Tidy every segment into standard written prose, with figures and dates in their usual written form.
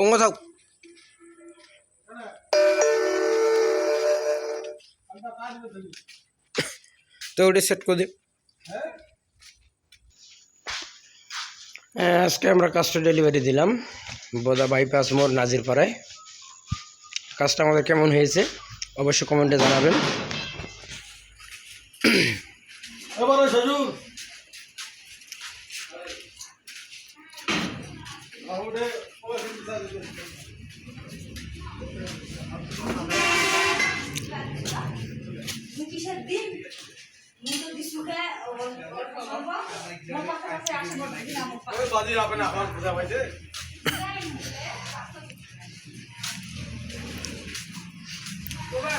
অঙ্গ থাক তো ওটা সেট করে দিই। আজকে আমরা কাজটা ডেলিভারি দিলাম বোদা বাইপাস মোড় নাজিরপাড়ায়। কাজটা আমাদের কেমন হয়েছে অবশ্যই কমেন্টে জানাবেন।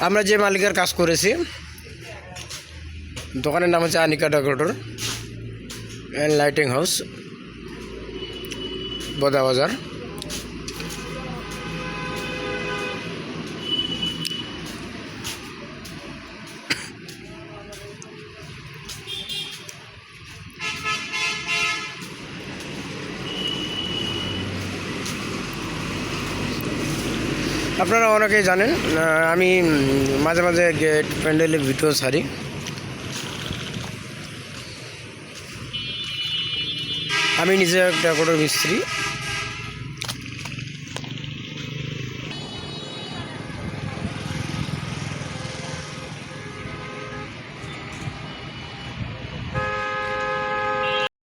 আমরা যে মালিকের কাজ করেছি দোকানের নাম হচ্ছে Anika decorator and lighting house, Boda বাজার। আপনারা অনেকেই জানেন আমি মাঝে মাঝে গেট প্যান্ডেলের ভিডিও ছাড়ি। আমি নিজে ডেকোরেটর মিস্ত্রি।